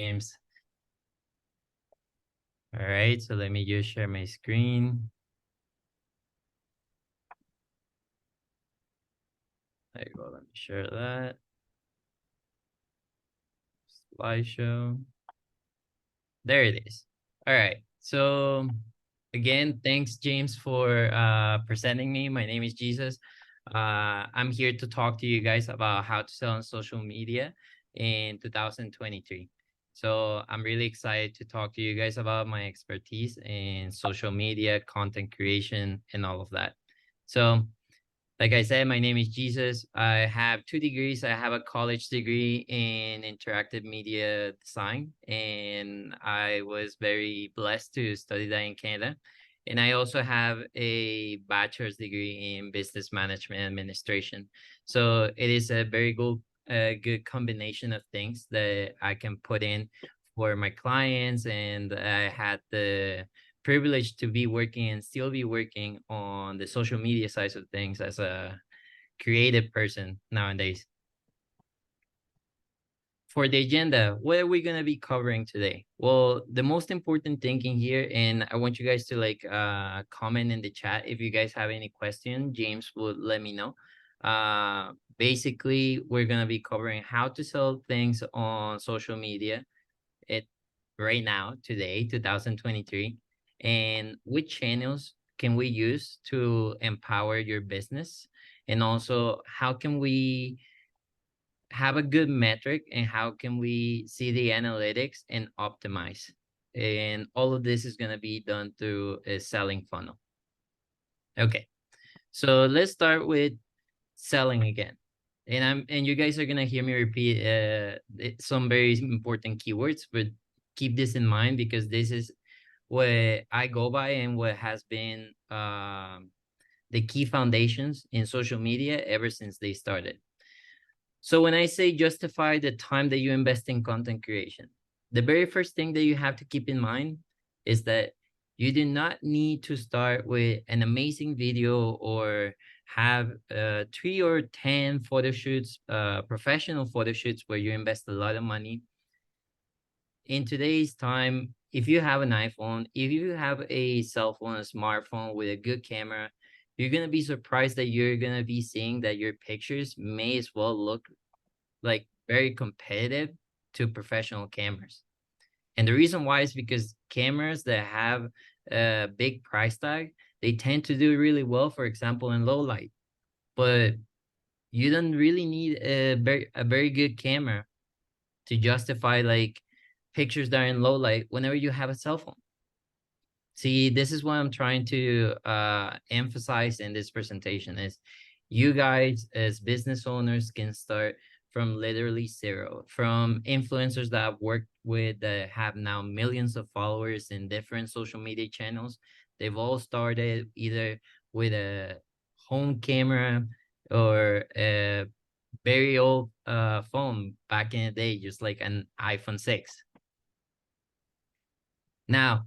James. All right, so let me just share my screen. There you go. Let me share that. Slideshow. There it is. All right. So again, thanks, James, for presenting me. My name is Jesus. I'm here to talk to you guys about how to sell on social media in 2023. So I'm really excited to talk to you guys about my expertise in social media, content creation, and all of that. So like I said, my name is Jesus. I have 2 degrees. I have a college degree in interactive media design, and I was very blessed to study that in Canada. And I also have a bachelor's degree in business management administration. So it is a very good combination of things that I can put in for my clients. And I had the privileged to be working and still be working on the social media side of things as a creative person nowadays. For the agenda, what are we going to be covering today? Well, the most important thing in here, and I want you guys to comment in the chat if you guys have any question. James will let me know. Basically, we're going to be covering how to sell things on social media it right now, today, 2023, and which channels can we use to empower your business, and also how can we have a good metric and how can we see the analytics and optimize. And all of this is going to be done through a selling funnel. Okay, so let's start with selling again. And you guys are gonna hear me repeat some very important keywords, but keep this in mind because this is what I go by and what has been the key foundations in social media ever since they started. So when I say justify the time that you invest in content creation, the very first thing that you have to keep in mind is that you do not need to start with an amazing video or have 3 or 10 photo shoots, professional photo shoots where you invest a lot of money. In today's time, if you have an iPhone, if you have a cell phone, a smartphone with a good camera, you're going to be surprised that you're going to be seeing that your pictures may as well look like very competitive to professional cameras. And the reason why is because cameras that have a big price tag, they tend to do really well, for example, in low light. But you don't really need a very good camera to justify like pictures that are in low light whenever you have a cell phone. See, this is what I'm trying to emphasize in this presentation is you guys as business owners can start from literally zero, from influencers that I've worked with that have now millions of followers in different social media channels. They've all started either with a home camera or a very old phone back in the day, just like an iPhone 6. Now,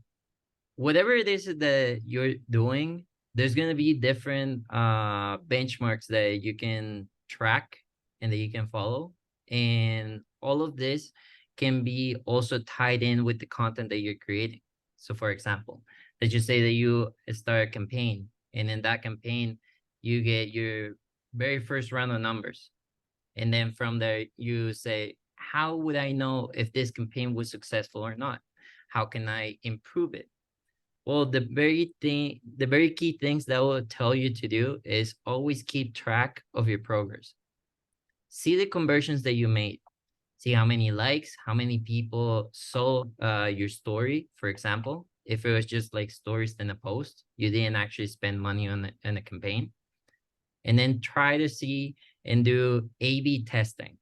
whatever it is that you're doing, there's going to be different benchmarks that you can track and that you can follow. And all of this can be also tied in with the content that you're creating. So for example, let's just say that you start a campaign, and in that campaign, you get your very first round of numbers. And then from there, you say, how would I know if this campaign was successful or not? How can I improve it? Well, the very key things that will tell you to do is always keep track of your progress. See the conversions that you made. See how many likes, how many people saw your story, for example. If it was just like stories in a post, you didn't actually spend money on a campaign. And then try to see and do A/B testing.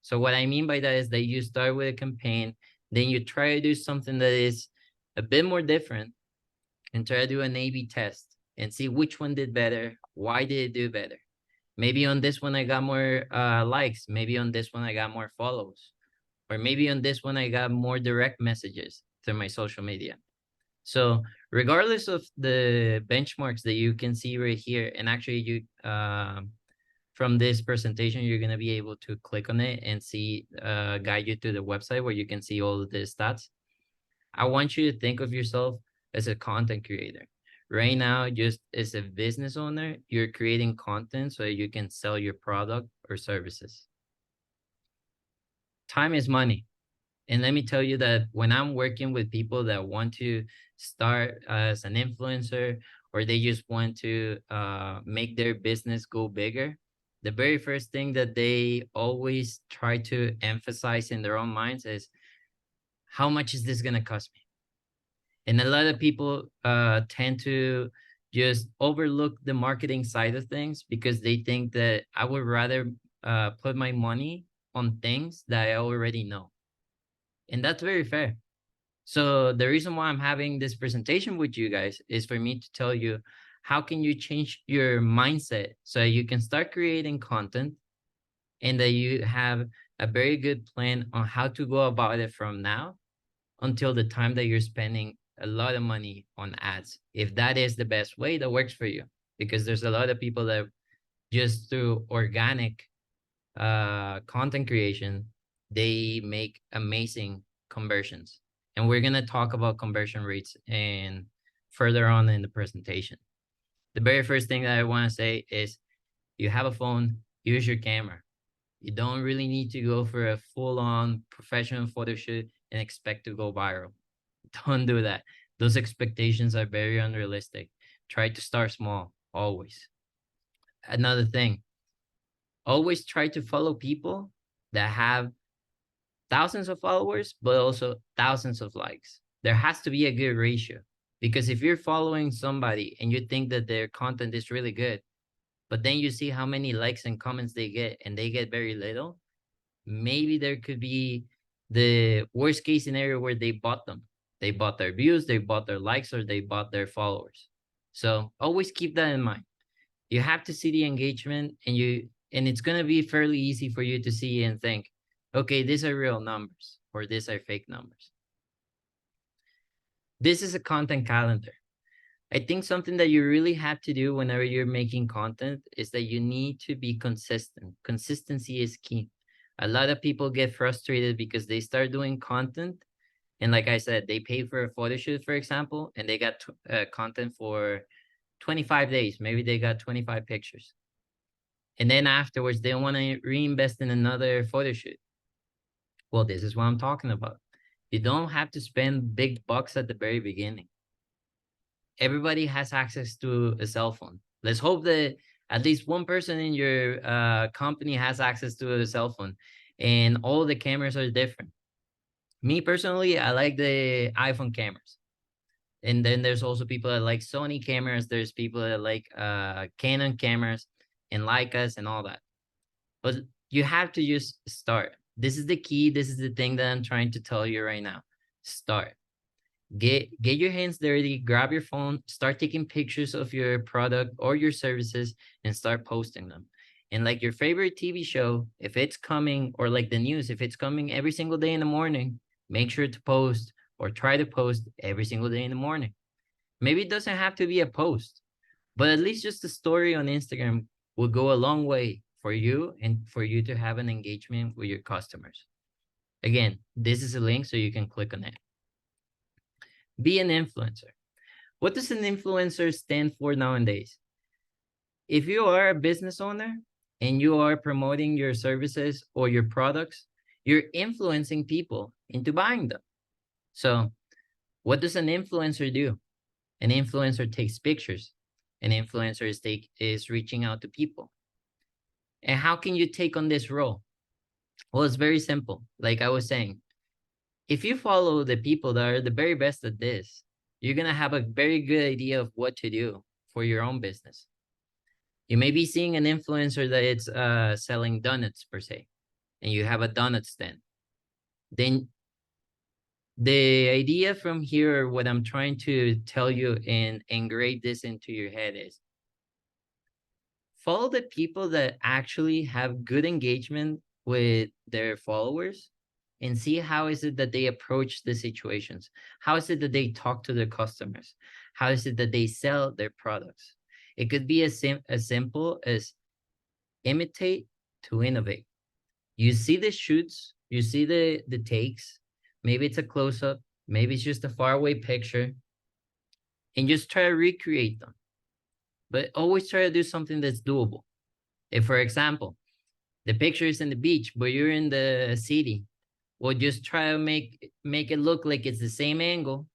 So what I mean by that is that you start with a campaign, then you try to do something that is a bit more different, and try to do an A/B test and see which one did better. Why did it do better? Maybe on this one I got more likes. Maybe on this one I got more follows. Or maybe on this one I got more direct messages through my social media. So regardless of the benchmarks that you can see right here, and actually from this presentation, you're going to be able to click on it and see, guide you to the website where you can see all of the stats. I want you to think of yourself as a content creator. Right now, just as a business owner, you're creating content so you can sell your product or services. Time is money. And let me tell you that when I'm working with people that want to start as an influencer, or they just want to make their business go bigger, the very first thing that they always try to emphasize in their own minds is, how much is this going to cost me? And a lot of people tend to just overlook the marketing side of things because they think that I would rather put my money on things that I already know. And that's very fair. So the reason why I'm having this presentation with you guys is for me to tell you, how can you change your mindset so you can start creating content and that you have a very good plan on how to go about it from now until the time that you're spending a lot of money on ads. If that is the best way that works for you, because there's a lot of people that just through organic content creation, they make amazing conversions. And we're going to talk about conversion rates and further on in the presentation. The very first thing that I want to say is, you have a phone, use your camera. You don't really need to go for a full-on professional photo shoot and expect to go viral. Don't do that. Those expectations are very unrealistic. Try to start small, always. Another thing, always try to follow people that have thousands of followers, but also thousands of likes. There has to be a good ratio, because if you're following somebody and you think that their content is really good, but then you see how many likes and comments they get and they get very little, maybe there could be the worst case scenario where they bought them. They bought their views, they bought their likes, or they bought their followers. So always keep that in mind. You have to see the engagement, and it's going to be fairly easy for you to see and think, okay, these are real numbers or these are fake numbers. This is a content calendar. I think something that you really have to do whenever you're making content is that you need to be consistent. Consistency is key. A lot of people get frustrated because they start doing content, and like I said, they pay for a photo shoot, for example, and they got content for 25 days. Maybe they got 25 pictures. And then afterwards, they want to reinvest in another photo shoot. Well, this is what I'm talking about. You don't have to spend big bucks at the very beginning. Everybody has access to a cell phone. Let's hope that at least one person in your company has access to a cell phone, and all the cameras are different. Me personally, I like the iPhone cameras. And then there's also people that like Sony cameras. There's people that like Canon cameras and Leicas and all that. But you have to just start. This is the key. This is the thing that I'm trying to tell you right now. Start. Get your hands dirty, grab your phone, start taking pictures of your product or your services and start posting them. And like your favorite TV show, if it's coming, or like the news, if it's coming every single day in the morning, make sure to post, or try to post every single day in the morning. Maybe it doesn't have to be a post, but at least just a story on Instagram will go a long way for you and for you to have an engagement with your customers. Again, this is a link so you can click on it. Be an influencer. What does an influencer stand for nowadays? If you are a business owner and you are promoting your services or your products, you're influencing people into buying them. So what does an influencer do? An influencer takes pictures. An influencer is reaching out to people. And how can you take on this role? Well, it's very simple. Like I was saying, if you follow the people that are the very best at this, you're going to have a very good idea of what to do for your own business. You may be seeing an influencer that it's selling donuts per se, and you have a donut stand. Then the idea from here, what I'm trying to tell you and engrave this into your head is, follow the people that actually have good engagement with their followers and see how is it that they approach the situations. How is it that they talk to their customers? How is it that they sell their products? It could be as simple as imitate to innovate. You see the shoots, you see the takes, maybe it's a close-up, maybe it's just a faraway picture, and just try to recreate them. But always try to do something that's doable. If, for example, the picture is in the beach, but you're in the city, well, just try to make it look like it's the same angle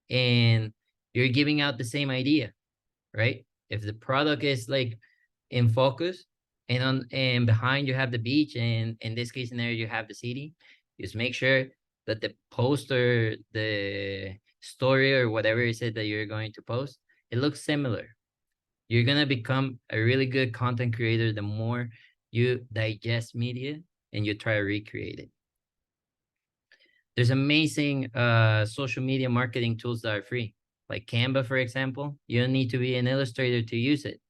and you're giving out the same idea, right? If the product is like in focus and behind you have the beach, and in this case scenario you have the city, just make sure that the poster, the story or whatever it is that you're going to post, it looks similar. You're gonna become a really good content creator the more you digest media and you try to recreate it. There's amazing social media marketing tools that are free, like Canva, for example. You don't need to be an illustrator to use it.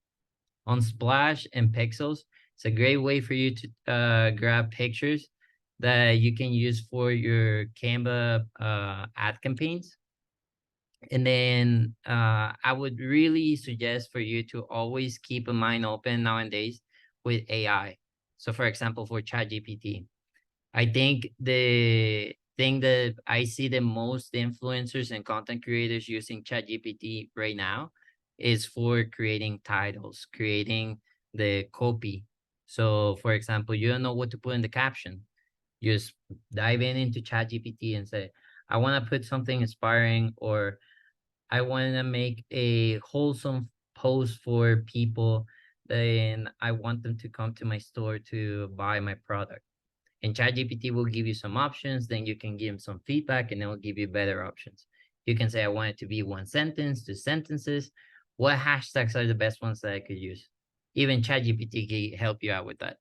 On Splash and Pixels, it's a great way for you to grab pictures that you can use for your Canva ad campaigns. And then I would really suggest for you to always keep a mind open nowadays with AI. So for example, for ChatGPT, I think the thing that I see the most influencers and content creators using ChatGPT right now is for creating titles, creating the copy. So for example, you don't know what to put in the caption. You just dive into ChatGPT and say, I want to put something inspiring, or I want to make a wholesome post for people, then I want them to come to my store to buy my product. And ChatGPT will give you some options, then you can give them some feedback and it will give you better options. You can say, I want it to be one sentence, two sentences. What hashtags are the best ones that I could use? Even ChatGPT can help you out with that.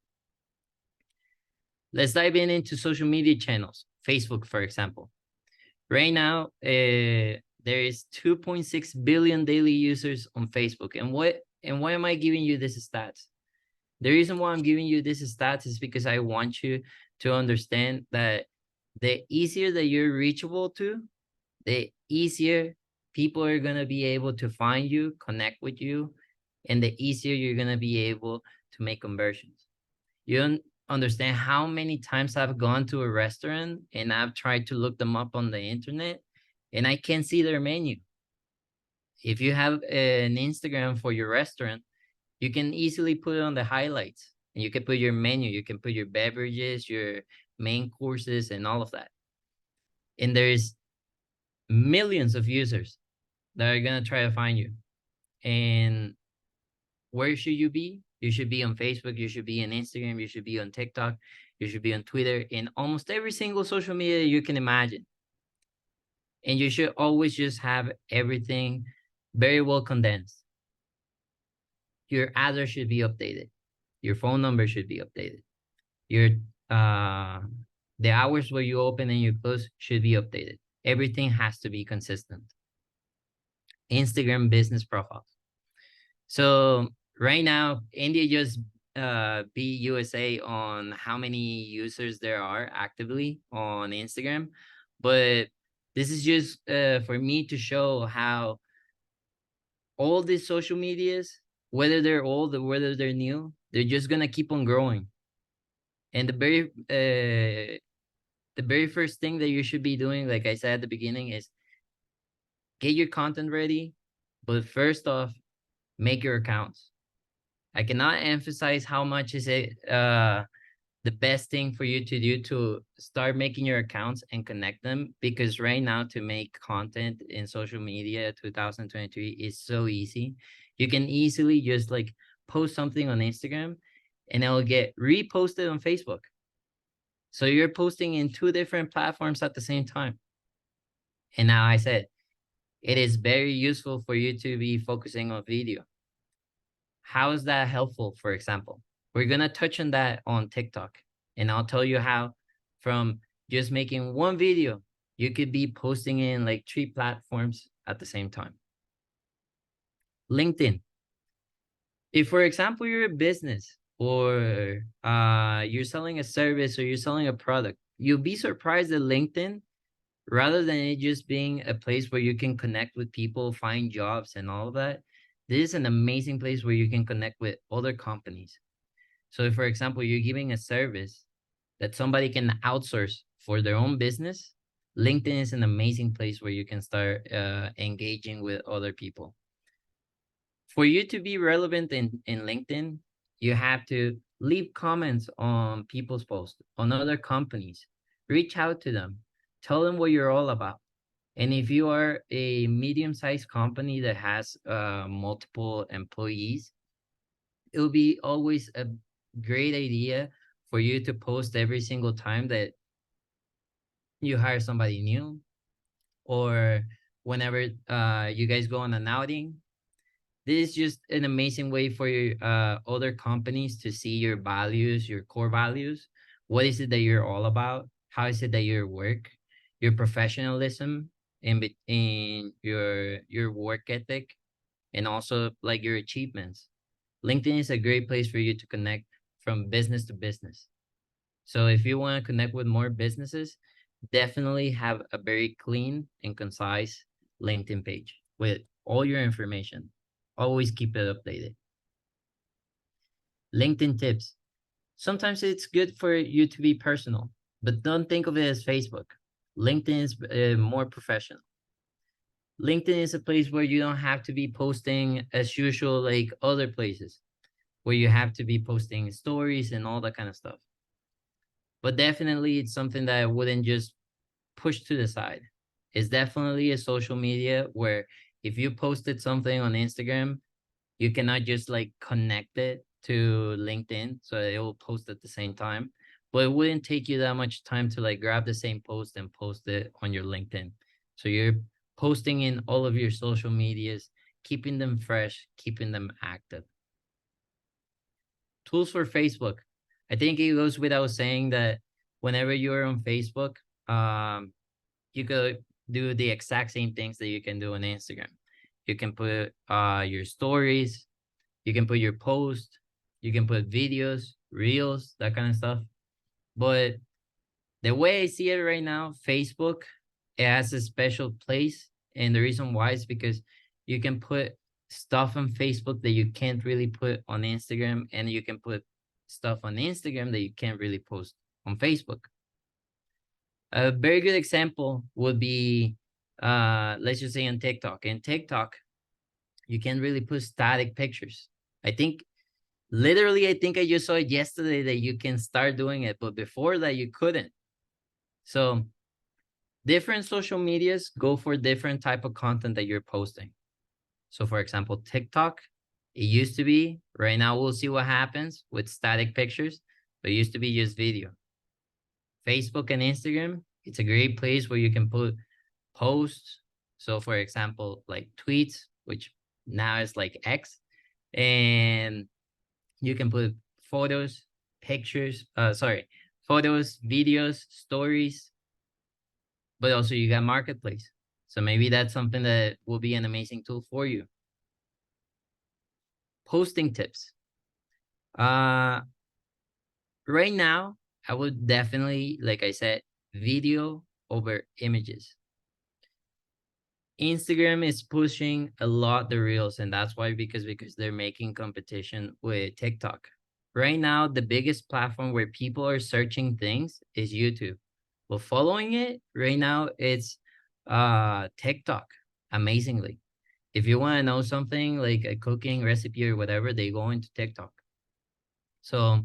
Let's dive into social media channels. Facebook, for example. Right now, there is 2.6 billion daily users on Facebook. And why am I giving you this stats? The reason why I'm giving you this stats is because I want you to understand that the easier that you're reachable to, the easier people are going to be able to find you, connect with you, and the easier you're going to be able to make conversions. You don't understand how many times I've gone to a restaurant and I've tried to look them up on the internet and I can't see their menu. If you have an Instagram for your restaurant, you can easily put it on the highlights and you can put your menu, you can put your beverages, your main courses, and all of that. And there's millions of users that are going to try to find you. And where should you be? You should be on Facebook, you should be on Instagram, you should be on TikTok, you should be on Twitter, in almost every single social media you can imagine. And you should always just have everything very well condensed. Your address should be updated. Your phone number should be updated. Your the hours where you open and you close should be updated. Everything has to be consistent. Instagram business profiles. So right now, India just beat USA on how many users there are actively on Instagram. But this is just for me to show how all these social medias, whether they're old or whether they're new, they're just gonna keep on growing. And the very first thing that you should be doing, like I said at the beginning, is get your content ready. But first off, make your accounts. I cannot emphasize how much is it the best thing for you to do to start making your accounts and connect them, because right now to make content in social media 2023 is so easy. You can easily just like post something on Instagram and it'll get reposted on Facebook. So you're posting in two different platforms at the same time. And now I said, it is very useful for you to be focusing on video. How is that helpful, for example? We're going to touch on that on TikTok. And I'll tell you how from just making one video, you could be posting in like 3 platforms at the same time. LinkedIn. If, for example, you're a business or you're selling a service or you're selling a product, you'll be surprised that LinkedIn, rather than it just being a place where you can connect with people, find jobs and all of that, this is an amazing place where you can connect with other companies. So if, for example, you're giving a service that somebody can outsource for their own business, LinkedIn is an amazing place where you can start engaging with other people. For you to be relevant in LinkedIn, you have to leave comments on people's posts, on other companies, reach out to them, tell them what you're all about. And if you are a medium-sized company that has multiple employees, it will be always a great idea for you to post every single time that you hire somebody new, or whenever you guys go on an outing. This is just an amazing way for your other companies to see your values, your core values. What is it that you're all about? How is it that you work, your professionalism, in your work ethic, and also like your achievements. LinkedIn is a great place for you to connect from business to business. So if you want to connect with more businesses, definitely have a very clean and concise LinkedIn page with all your information. Always keep it updated. LinkedIn tips. Sometimes it's good for you to be personal, but don't think of it as Facebook. LinkedIn is more professional. LinkedIn is a place where you don't have to be posting as usual like other places, where you have to be posting stories and all that kind of stuff. But definitely it's something that I wouldn't just push to the side. It's definitely a social media where if you posted something on Instagram, you cannot just like connect it to LinkedIn so it will post at the same time. But it wouldn't take you that much time to like grab the same post and post it on your LinkedIn. So you're posting in all of your social medias, keeping them fresh, keeping them active. Tools for Facebook. I think it goes without saying that whenever you're on Facebook, you could do the exact same things that you can do on Instagram. You can put your stories, you can put your post, you can put videos, reels, that kind of stuff. But the way I see it right now, Facebook, it has a special place. And the reason why is because you can put stuff on Facebook that you can't really put on Instagram, and you can put stuff on Instagram that you can't really post on Facebook. A very good example would be, let's just say on TikTok. In TikTok, you can't really put static pictures. I think literally, I think I just saw it yesterday that you can start doing it, but before that you couldn't. So different social medias go for different type of content that you're posting. So for example, TikTok, it used to be, right now we'll see what happens with static pictures, but it used to be just video. Facebook and Instagram, it's a great place where you can put posts. So for example, like tweets, which now is like X, and you can put photos, pictures, photos, videos, stories, but also you got marketplace. So maybe that's something that will be an amazing tool for you. Posting tips. Uh, right now, I would definitely, like I said, video over images. Instagram is pushing a lot the reels, and that's why because they're making competition with TikTok. Right now, the biggest platform where people are searching things is YouTube. But following it right now, it's TikTok. Amazingly, if you want to know something like a cooking recipe or whatever, they go into TikTok. So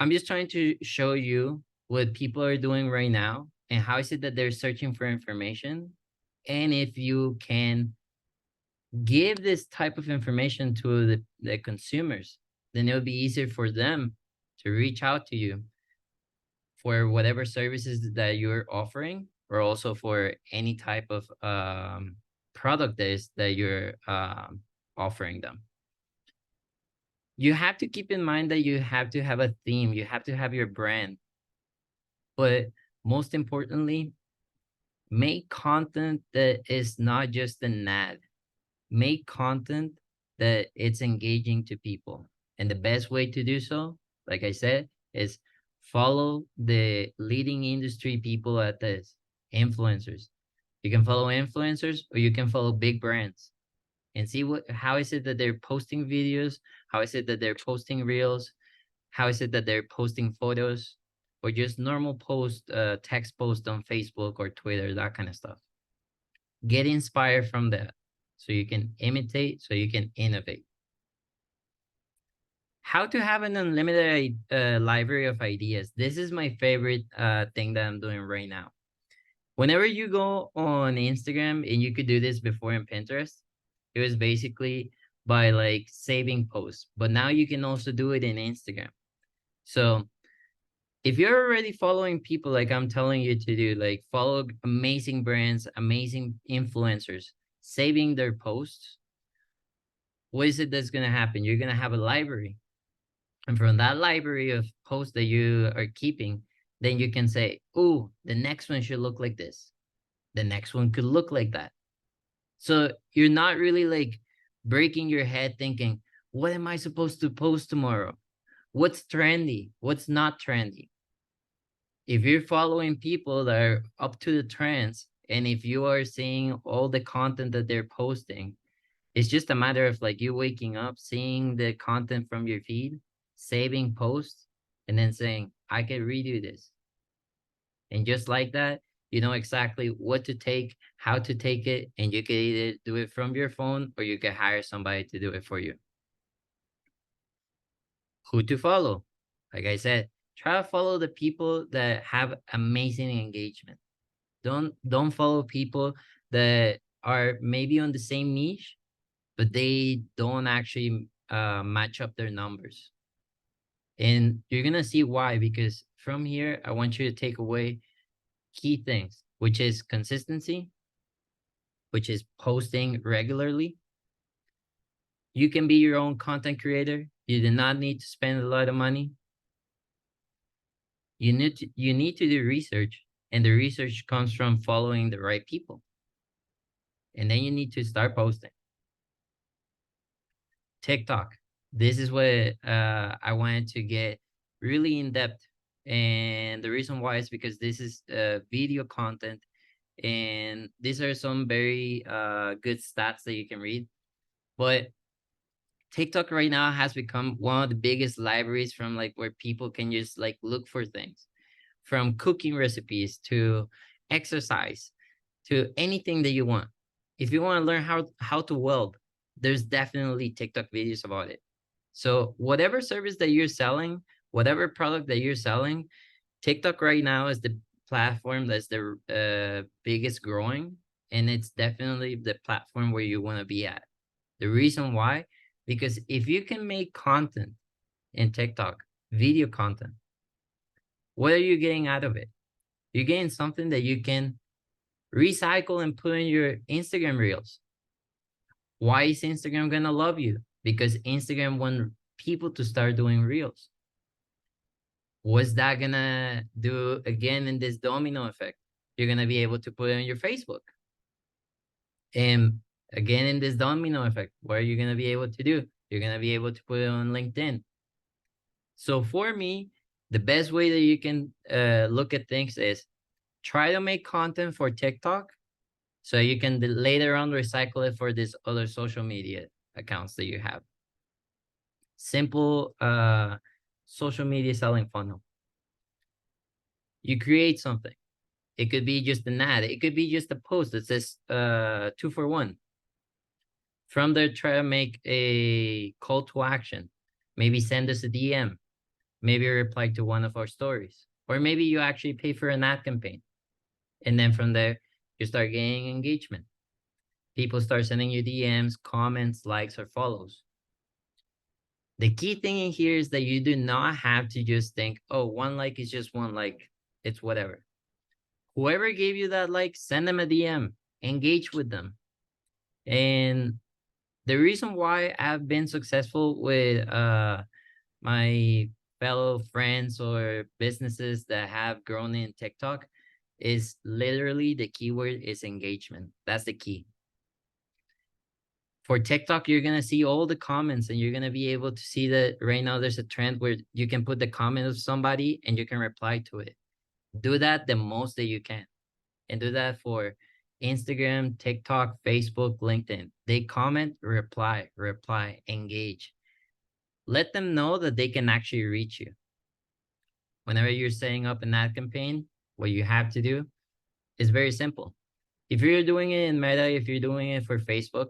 I'm just trying to show you what people are doing right now and how is it that they're searching for information, and if you can give this type of information to the consumers, then it'll be easier for them to reach out to you for whatever services that you're offering, or also for any type of product that you're offering them. You have to keep in mind that you have to have a theme, you have to have your brand, but most importantly, make content that is not just an ad. Make content that it's engaging to people. And the best way to do so, like I said, is follow the leading industry people at this, influencers. You can follow influencers or you can follow big brands. and see how is it that they're posting videos, how is it that they're posting reels, how is it that they're posting photos, or just normal post, text post on Facebook or Twitter, that kind of stuff. Get inspired from that so you can imitate, so you can innovate. How to have an unlimited library of ideas. This is my favorite thing that I'm doing right now. Whenever you go on Instagram, and you could do this before in Pinterest, it was basically by like saving posts, but now you can also do it in Instagram. So if you're already following people like I'm telling you to do, like follow amazing brands, amazing influencers, saving their posts, what is it that's going to happen? You're going to have a library. And from that library of posts that you are keeping, then you can say, oh, the next one should look like this. The next one could look like that. So you're not really like breaking your head thinking, what am I supposed to post tomorrow? What's trendy? What's not trendy? If you're following people that are up to the trends, and if you are seeing all the content that they're posting, it's just a matter of like you waking up, seeing the content from your feed, saving posts, and then saying, I can redo this. And just like that, you know exactly what to take, how to take it, and you can either do it from your phone or you can hire somebody to do it for you. Who to follow? Like I said, try to follow the people that have amazing engagement. Don't follow people that are maybe on the same niche, but they don't actually match up their numbers. And you're gonna see why, because from here, I want you to take away key things, which is consistency, which is posting regularly. You can be your own content creator. You do not need to spend a lot of money. You need to do research, and the research comes from following the right people. And then you need to start posting. TikTok. This is what I wanted to get really in depth. And the reason why is because this is video content. And these are some very good stats that you can read. But TikTok right now has become one of the biggest libraries from like where people can just like look for things, from cooking recipes to exercise to anything that you want. If you want to learn how to weld, there's definitely TikTok videos about it. So whatever service that you're selling, whatever product that you're selling, TikTok right now is the platform that's the biggest growing, and it's definitely the platform where you want to be at. The reason why, because if you can make content in TikTok, video content, what are you getting out of it? You're getting something that you can recycle and put in your Instagram reels. Why is Instagram gonna love you? Because Instagram want people to start doing reels. What's that gonna do again in this domino effect? You're gonna be able to put it on your Facebook. And again, in this domino effect, what are you gonna be able to do? You're gonna be able to put it on LinkedIn. So for me, the best way that you can look at things is try to make content for TikTok so you can later on recycle it for these other social media accounts that you have. Simple social media selling funnel. You create something. It could be just an ad. It could be just a post that says 2 for 1. From there, try to make a call to action. Maybe send us a DM. Maybe reply to one of our stories. Or maybe you actually pay for an ad campaign. And then from there, you start gaining engagement. People start sending you DMs, comments, likes, or follows. The key thing in here is that you do not have to just think, oh, one like is just one like. It's whatever. Whoever gave you that like, send them a DM. Engage with them. And the reason why I've been successful with my fellow friends or businesses that have grown in TikTok is literally the keyword is engagement. That's the key. For TikTok, you're going to see all the comments, and you're going to be able to see that right now there's a trend where you can put the comment of somebody and you can reply to it. Do that the most that you can, and do that for Instagram, TikTok, Facebook, LinkedIn. They comment, reply, engage. Let them know that they can actually reach you. Whenever you're setting up an ad campaign, what you have to do is very simple. If you're doing it in Meta, if you're doing it for Facebook,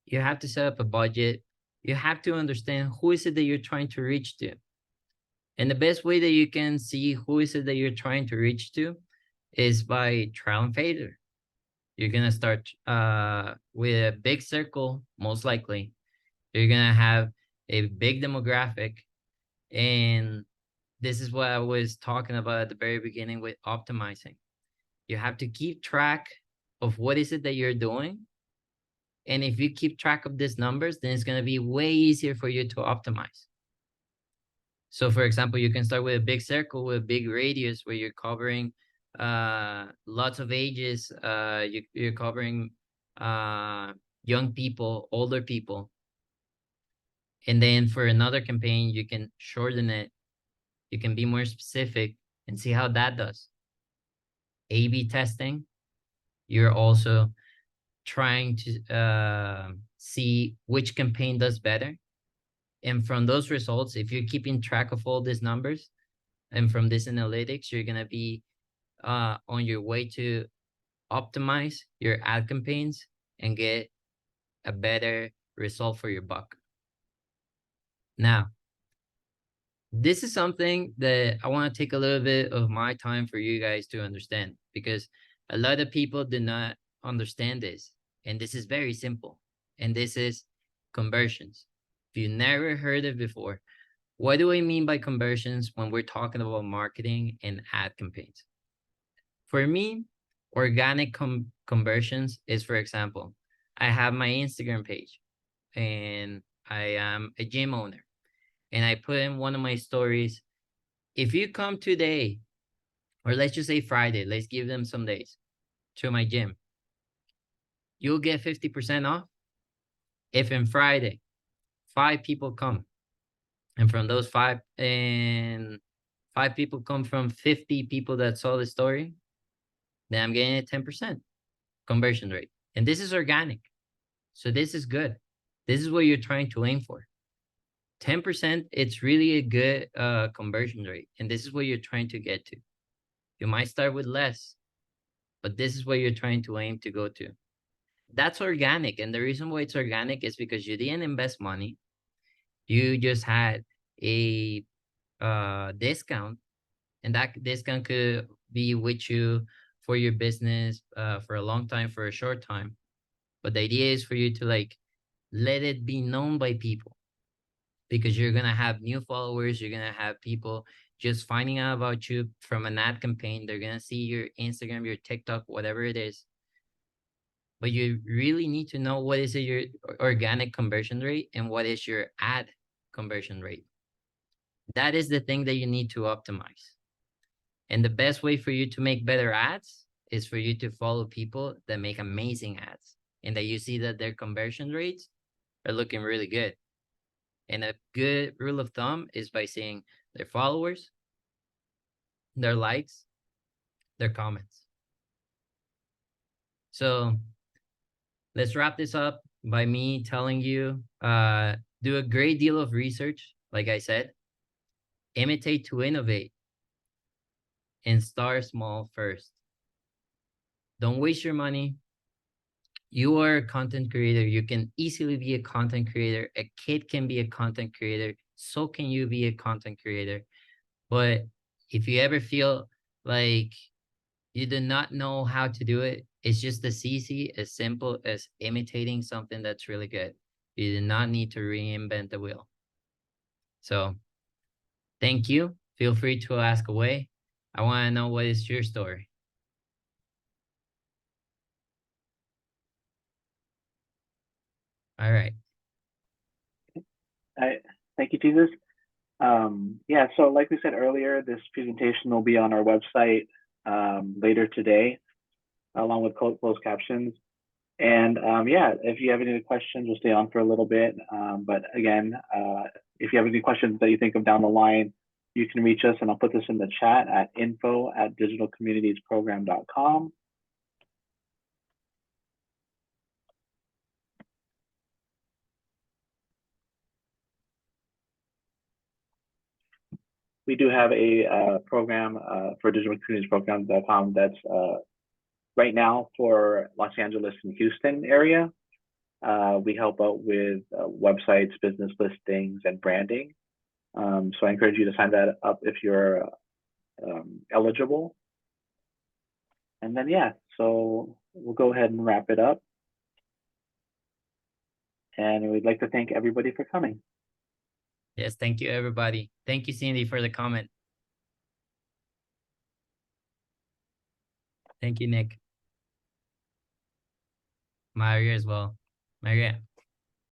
you have to set up a budget. You have to understand who is it that you're trying to reach to. And the best way that you can see who is it that you're trying to reach to is by trial and failure. You're going to start with a big circle, most likely. You're going to have a big demographic. And this is what I was talking about at the very beginning with optimizing. You have to keep track of what is it that you're doing. And if you keep track of these numbers, then it's going to be way easier for you to optimize. So for example, you can start with a big circle with a big radius where you're covering lots of ages. You're covering young people, older people. And then for another campaign, you can shorten it. You can be more specific and see how that does. A/B testing, you're also trying to see which campaign does better. And from those results, if you're keeping track of all these numbers and from this analytics, you're going to be on your way to optimize your ad campaigns and get a better result for your buck. Now, this is something that I want to take a little bit of my time for you guys to understand, because a lot of people do not understand this. And this is very simple. And this is conversions. If you never heard it before, what do I mean by conversions when we're talking about marketing and ad campaigns? For me, organic conversions is, for example, I have my Instagram page and I am a gym owner. And I put in one of my stories, if you come today, or let's just say Friday, let's give them some days, to my gym, you'll get 50% off if in Friday 5 people come. And from those 5 people come from 50 people that saw the story, then I'm getting a 10% conversion rate. And this is organic. So this is good. This is what you're trying to aim for. 10%, it's really a good conversion rate. And this is what you're trying to get to. You might start with less, but this is what you're trying to aim to go to. That's organic. And the reason why it's organic is because you didn't invest money. You just had a discount, and that discount could be with you for your business for a long time, for a short time. But the idea is for you to like let it be known by people, because you're going to have new followers. You're going to have people just finding out about you from an ad campaign. They're going to see your Instagram, your TikTok, whatever it is. But you really need to know what is your organic conversion rate and what is your ad conversion rate. That is the thing that you need to optimize. And the best way for you to make better ads is for you to follow people that make amazing ads and that you see that their conversion rates are looking really good. And a good rule of thumb is by seeing their followers, their likes, their comments. So let's wrap this up by me telling you, do a great deal of research, like I said, imitate to innovate, and start small first. Don't waste your money. You are a content creator. You can easily be a content creator. A kid can be a content creator. So can you be a content creator. But if you ever feel like you do not know how to do it, it's just as easy, as simple as imitating something that's really good. You do not need to reinvent the wheel. So thank you. Feel free to ask away. I want to know, what is your story? All right. Thank you, Jesus. Yeah, so like we said earlier, this presentation will be on our website later today, along with closed captions. And yeah, if you have any questions, we'll stay on for a little bit. But again, if you have any questions that you think of down the line, you can reach us, and I'll put this in the chat at info@digitalcommunitiesprogram.com. we do have a program for digital communities program.com that's right now for Los Angeles and Houston area. We help out with websites, business listings, and branding. So I encourage you to sign that up if you're eligible. And then, yeah, so we'll go ahead and wrap it up. And we'd like to thank everybody for coming. Yes, thank you, everybody. Thank you, Cindy, for the comment. Thank you, Nick. Maria as well. Maria.